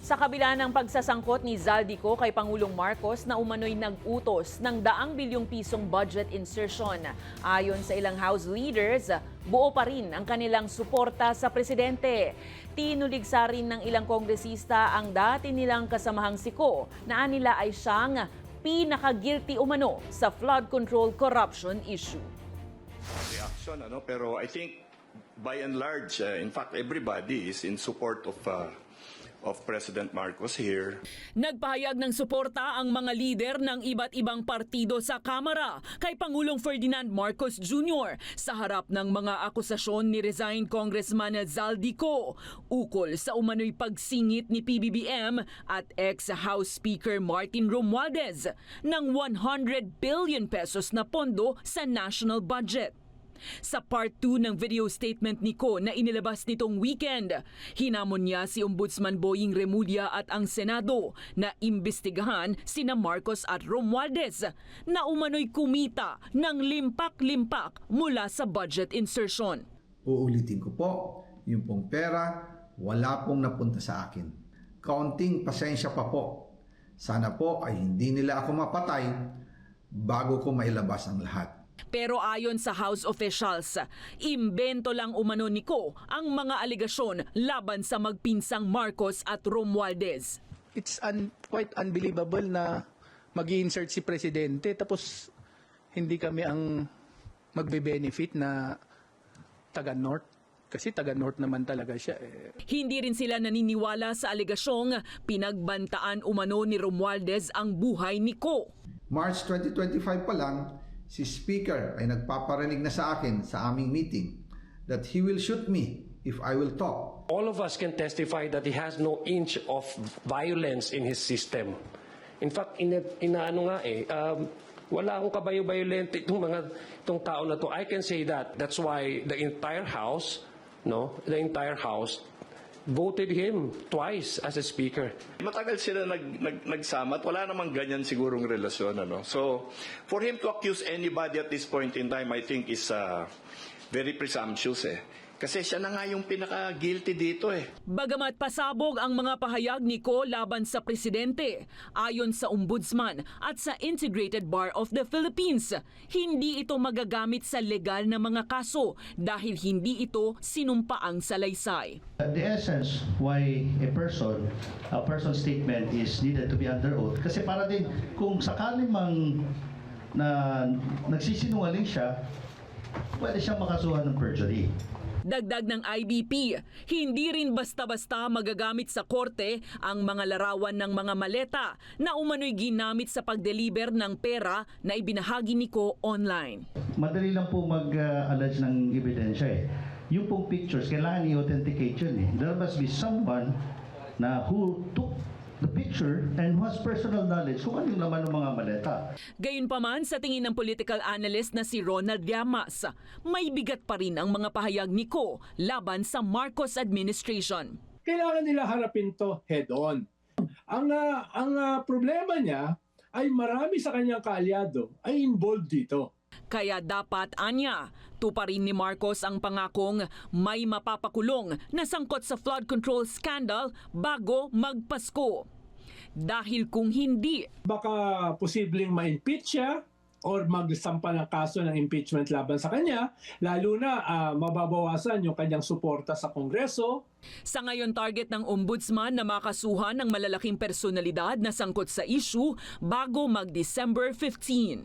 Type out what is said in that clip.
Sa kabila ng pagsasangkot ni Zaldico kay Pangulong Marcos na umano'y nag-utos ng daang bilyong pisong budget insertion. Ayon sa ilang House leaders, buo pa rin ang kanilang suporta sa presidente. Tinuligsa rin ng ilang kongresista ang dati nilang kasamahang Siko na anila ay siyang pinaka-guilty umano sa flood control corruption issue. Reaction, pero I think by and large, in fact, everybody is in support of President Marcos here. Nagpahayag ng suporta ang mga lider ng iba't ibang partido sa Kamara kay Pangulong Ferdinand Marcos Jr. sa harap ng mga akusasyon ni resigned Congressman Zaldico ukol sa umano'y pagsingit ni PBBM at ex-House Speaker Martin Romualdez ng 100 billion pesos na pondo sa national budget. Sa part 2 ng video statement ni Ko na inilabas nitong weekend, hinamon niya si Ombudsman Boying Remulla at ang Senado na imbestigahan sina Marcos at Romualdez na umano'y kumita ng limpak-limpak mula sa budget insertion. Uulitin ko po, yung pong pera, wala pong napunta sa akin. Kaunting pasensya pa po. Sana po ay hindi nila ako mapatay bago ko mailabas ang lahat. Pero ayon sa House officials, imbento lang umano ni Ko ang mga alegasyon laban sa magpinsang Marcos at Romualdez. It's quite unbelievable na mag-i-insert si Presidente tapos hindi kami ang magbe-benefit na taga-North. Kasi taga-North naman talaga siya. Hindi rin sila naniniwala sa alegasyong pinagbantaan umano ni Romualdez ang buhay ni Ko. March 2025 pa lang, si Speaker ay nagpaparinig na sa akin sa aming meeting that he will shoot me if I will talk. All of us can testify that he has no inch of violence in his system. In fact, wala akong kabayo-violent itong tao na to. I can say that. That's why the entire House voted him twice as a speaker. Matagal sila nagsama at wala namang ganyan sigurong relasyon. So, for him to accuse anybody at this point in time, I think is very presumptuous. Kasi siya na nga yung pinaka-guilty dito. Bagamat pasabog ang mga pahayag ni Ko laban sa presidente, ayon sa ombudsman at sa Integrated Bar of the Philippines, hindi ito magagamit sa legal na mga kaso dahil hindi ito sinumpaang salaysay. The essence why a person's statement is needed to be under oath kasi para din kung sakaling mang na nagsisinungaling siya, pwede siyang makasuhan ng perjury. Dagdag ng IBP, hindi rin basta-basta magagamit sa korte ang mga larawan ng mga maleta na umano'y ginamit sa pag-deliver ng pera na ibinahagi ni Ko online. Madali lang po mag-allege ng ebidensya . Yung pong pictures, kailangan i-authenticate yun . There must be someone who took the picture and who has personal knowledge kung ano yung laman ng mga maleta. Gayunpaman, sa tingin ng political analyst na si Ronald Llamas, may bigat pa rin ang mga pahayag ni Ko laban sa Marcos administration. Kailangan nila harapin to head-on. Ang problema niya ay marami sa kanyang kaalyado ay involved dito. Kaya dapat, anya, tuparin ni Marcos ang pangakong may mapapakulong na sangkot sa flood control scandal bago magpasko. Dahil kung hindi, Baka posibleng ma-impeach siya or magsampa ng kaso ng impeachment laban sa kanya, lalo na mababawasan yung kanyang suporta sa Kongreso. sa ngayon target ng ombudsman na makasuhan ng malalaking personalidad na sangkot sa issue bago mag-December 15.